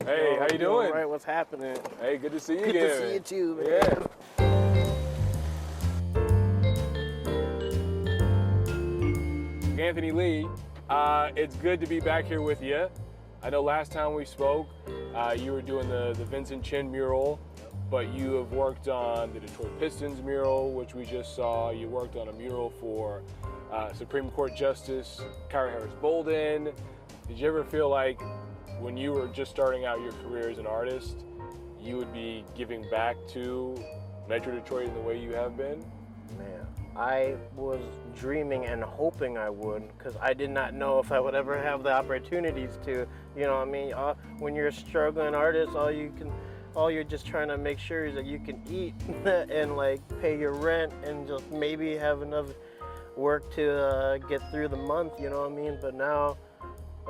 Hey, how you doing? All right, what's happening? Hey, good to see you Good again. to see you too, man. Yeah. Anthony Lee, it's good to be back here with you. I know last time we spoke, you were doing the Vincent Chin mural, but you have worked on the Detroit Pistons mural, which we just saw. You worked on a mural for Supreme Court Justice Kyra Harris Bolden. Did you ever feel like when you were just starting out your career as an artist, you would be giving back to Metro Detroit in the way you have been? Man, I was dreaming and hoping I would, because I did not know if I would ever have the opportunities to. You know what I mean? When you're a struggling artist, all you're just trying to make sure is that you can eat and like pay your rent and just maybe have enough work to get through the month. You know what I mean? But now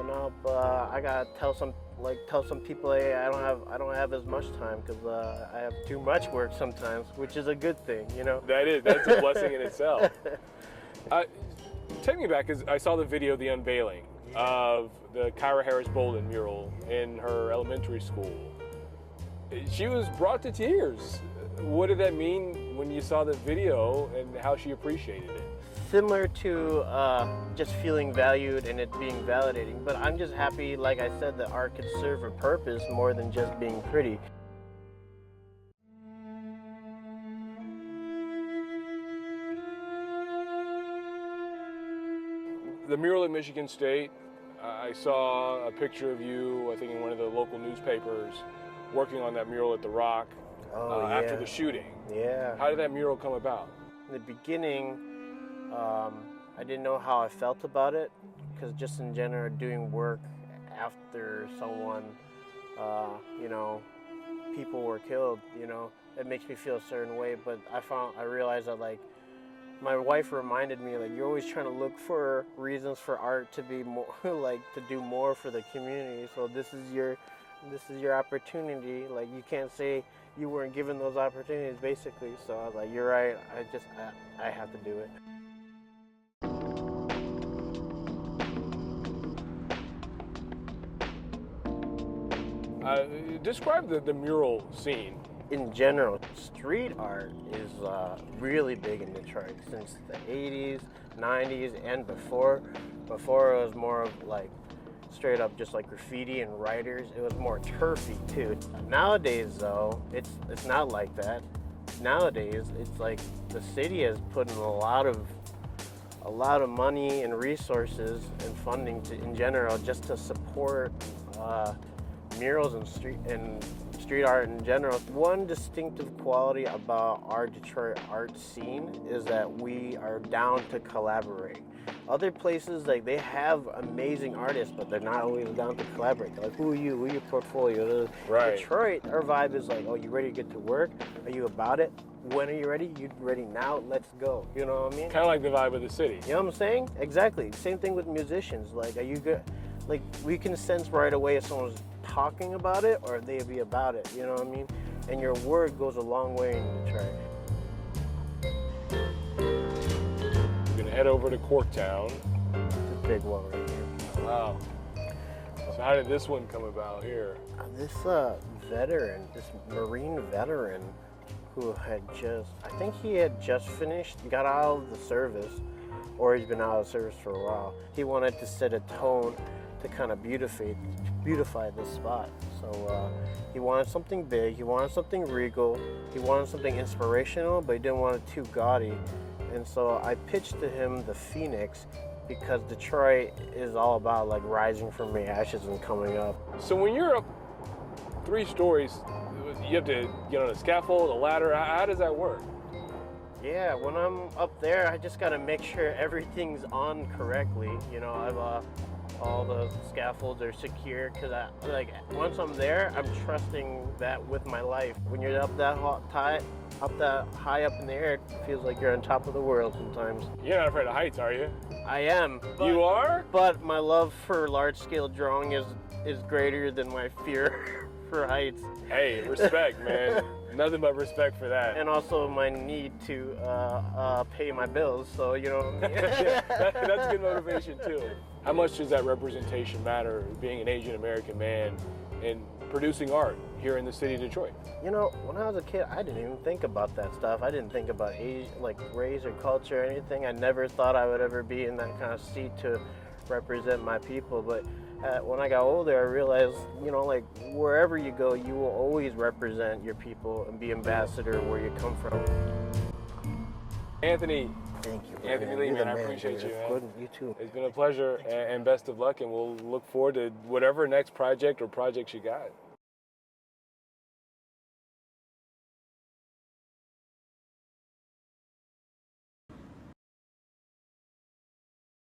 I gotta tell some people, hey, I don't have as much time because I have too much work sometimes, which is a good thing, you know. That's a blessing in itself. Take me back, because I saw the video, the unveiling of the Kyra Harris Bolden mural in her elementary school. She was brought to tears. What did that mean when you saw the video and how she appreciated it? Similar to just feeling valued and it being validating, but I'm just happy, like I said, that art could serve a purpose more than just being pretty. The mural at Michigan State, I saw a picture of you, I think in one of the local newspapers, working on that mural at The Rock after the shooting. Yeah. How did that mural come about? In the beginning, I didn't know how I felt about it, because just in general, doing work after someone, people were killed, it makes me feel a certain way. But I realized that, like, my wife reminded me, like, you're always trying to look for reasons for art to be more, like, to do more for the community. So this is your opportunity. Like, you can't say you weren't given those opportunities, basically. So I was like, you're right. I have to do it. Describe the mural scene. In general, street art is really big in Detroit since the 80s, 90s, and before. Before it was more of like straight up just like graffiti and writers. It was more turfy too. Nowadays though, it's not like that. Nowadays, it's like the city has put in a lot of money and resources and funding in general just to support murals and street art in general. One distinctive quality about our Detroit art scene is that we are down to collaborate. Other places, like, they have amazing artists, but they're not always down to collaborate. They're like, who are you? Who are your portfolio? Right. Detroit, our vibe is like, oh, you ready to get to work? Are you about it? When are you ready? You ready now? Let's go. You know what I mean? Kind of like the vibe of the city. You know what I'm saying? Exactly. Same thing with musicians. Like, are you good? Like, we can sense right away if someone's talking about it or they be about it. You know what I mean? And your word goes a long way in Detroit. We're gonna head over to Corktown. It's a big one right here. Wow. So how did this one come about here? This veteran, this Marine veteran, who I think he had just finished, got out of the service, or he's been out of service for a while. He wanted to set a tone to kind of beautify this spot. So he wanted something big, he wanted something regal, he wanted something inspirational, but he didn't want it too gaudy. And so I pitched to him the Phoenix, because Detroit is all about like rising from the ashes and coming up. So when you're up 3 stories, you have to get on a scaffold, a ladder. How does that work? Yeah, when I'm up there, I just gotta make sure everything's on correctly. I've all the scaffolds are secure, because once I'm there, I'm trusting that with my life. When you're up that high up in the air, it feels like you're on top of the world sometimes. You're not afraid of heights, are you? I am. You are? But my love for large-scale drawing is greater than my fear for heights. Hey, respect, man. Nothing but respect for that. And also my need to pay my bills, so That's good motivation too. How much does that representation matter, being an Asian American man in producing art here in the city of Detroit? You know, when I was a kid, I didn't even think about that stuff. I didn't think about like race or culture or anything. I never thought I would ever be in that kind of seat to represent my people. But when I got older, I realized, you know, like wherever you go, you will always represent your people and be ambassador where you come from. Anthony. Thank you. Anthony Lee, man, I appreciate you, man. You too. It's been a pleasure and best of luck, and we'll look forward to whatever next project or projects you got.